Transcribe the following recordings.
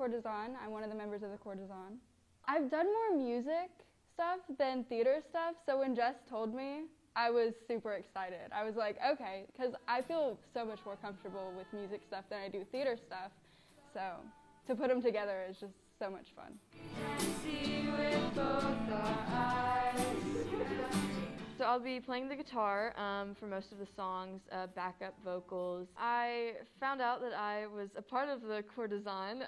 Courtesan. I'm one of the members of the Courtesan. I've done more music stuff than theater stuff, so when Jess told me, I was super excited. I was like, okay, because I feel so much more comfortable with music stuff than I do theater stuff, so to put them together is just so much fun. So I'll be playing the guitar for most of the songs, backup vocals. I found out that I was a part of the Courtesan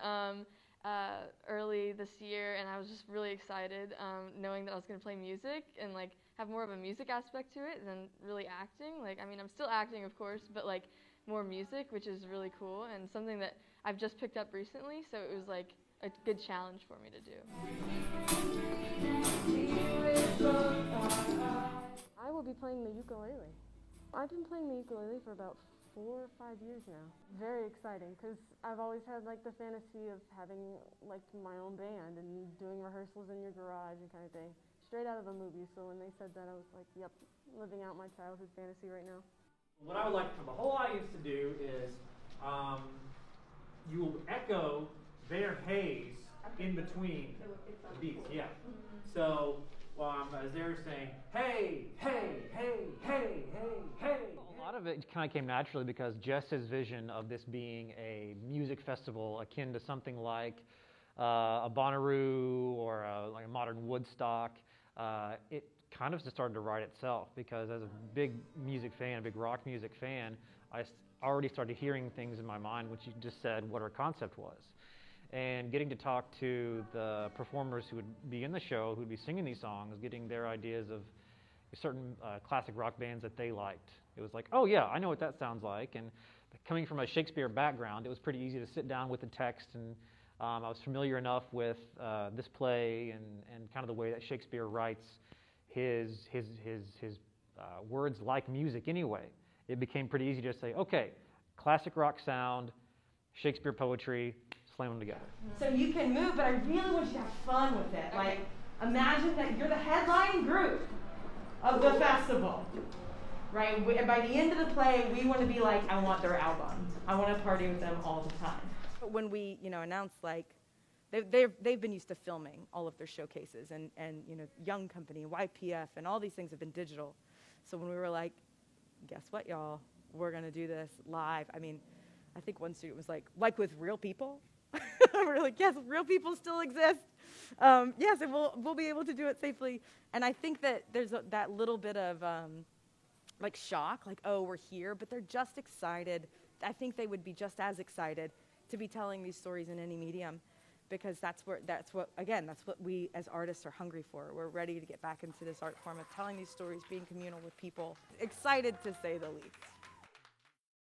early this year, and I was just really excited knowing that I was going to play music and like have more of a music aspect to it than really acting. Like, I mean, I'm still acting, of course, but like more music, which is really cool and something that I've just picked up recently, so it was like a good challenge for me to do. I will be playing the ukulele. I've been playing the ukulele for about 4 or 5 years now. Very exciting because I've always had like the fantasy of having like my own band and doing rehearsals in your garage and kind of thing. Straight out of a movie, so when they said that I was like, yep, living out my childhood fantasy right now. What I would like for the whole audience to do is you will echo their haze in between the beats. Yeah. So as they're saying, hey, hey, hey, hey, hey, hey. A lot of it kind of came naturally because Jess's vision of this being a music festival akin to something like a Bonnaroo or like a modern Woodstock, it kind of just started to write itself because as a big music fan, a big rock music fan, I already started hearing things in my mind, which you just said what our concept was. And getting to talk to the performers who would be in the show, who would be singing these songs, getting their ideas of certain classic rock bands that they liked. It was like, oh yeah, I know what that sounds like. And coming from a Shakespeare background, it was pretty easy to sit down with the text, and I was familiar enough with this play and kind of the way that Shakespeare writes his words like music anyway. It became pretty easy to say, okay, classic rock sound, Shakespeare poetry, slam them together. So you can move, but I really want you to have fun with it. Like, imagine that you're the headline group of the festival, right? And by the end of the play, we want to be like, I want their album. I want to party with them all the time. When we, announced, like, they've been used to filming all of their showcases, and Young Company, YPF, and all these things have been digital. So when we were like, guess what, y'all? We're going to do this live. I mean, I think one student was like with real people? We're like, yes, real people still exist. Yes, and we'll be able to do it safely. And I think that there's that little bit of like shock, like, oh, we're here, but they're just excited. I think they would be just as excited to be telling these stories in any medium, because that's what we as artists are hungry for. We're ready to get back into this art form of telling these stories, being communal with people. Excited, to say the least.